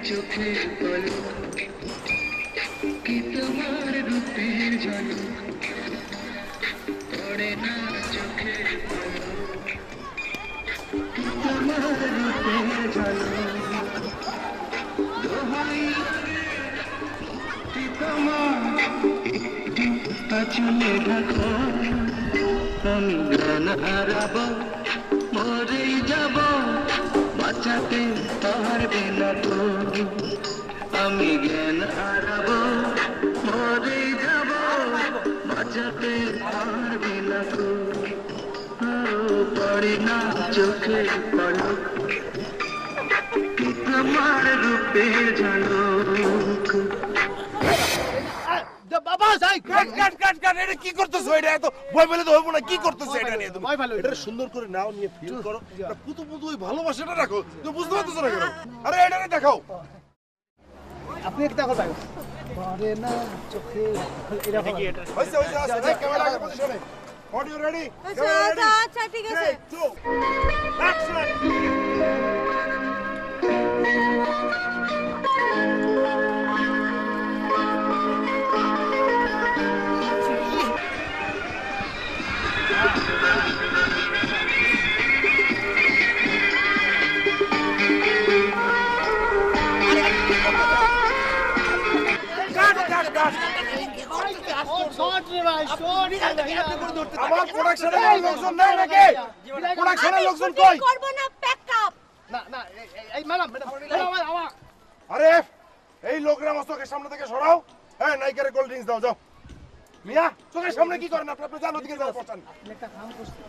চোখের পলক কি তোমার রূপের ঝলক পড়ে না চোখের পলক কি তোমার রূপের ঝলক দোহাই কি তোমার আঁচলে ঢাকো আমি জ্ঞান হারাবো মরেই যাব বাঁচাতে পারবে না তো আমি জ্ঞান হারাবো মরেই যাব বাঁচাতে পারবে না তো পড়ে না চোখের পলক কি তোমার রূপের ঝলক বাবা যাই কাট কাট কাট কাট এটা কি করতেছো এটা এত ভয় পেলে তো হইব না কি করতেছো এটা নিয়ে তুমি ভয় পেলে এটা সুন্দর করে নাও নিয়ে ফিল করো এটা পুতু পুতু ওই ভালোবাসাটা রাখো তুমি বুঝতে পারতেছো না কেন আরে এটা দেখাও আপনি একটা কথা পারে না চোখে এটা কি এটা হইছে হইছে আছে ক্যামেরা আগে পজিশনে অডিও রেডি আচ্ছা আচ্ছা ঠিক আছে 2 অ্যাকশন কাট কাট কাট শর্ট রে ভাই শর্ট আমার প্রোডাকশনের লোকজন নাই নাকি প্রোডাকশনের লোকজন কই করব না প্যাকআপ না না এই ম্যাডাম আমার আরে এই লোকরা আমার চোখের সামনে থেকে সরাও হ্যাঁ নাইকারে কোল্ড ড্রিঙ্কস দাও যাও মিয়া চোখের সামনে কি করেন আপনি জানো দিকে যাও পছন্দ একটা কাম করছি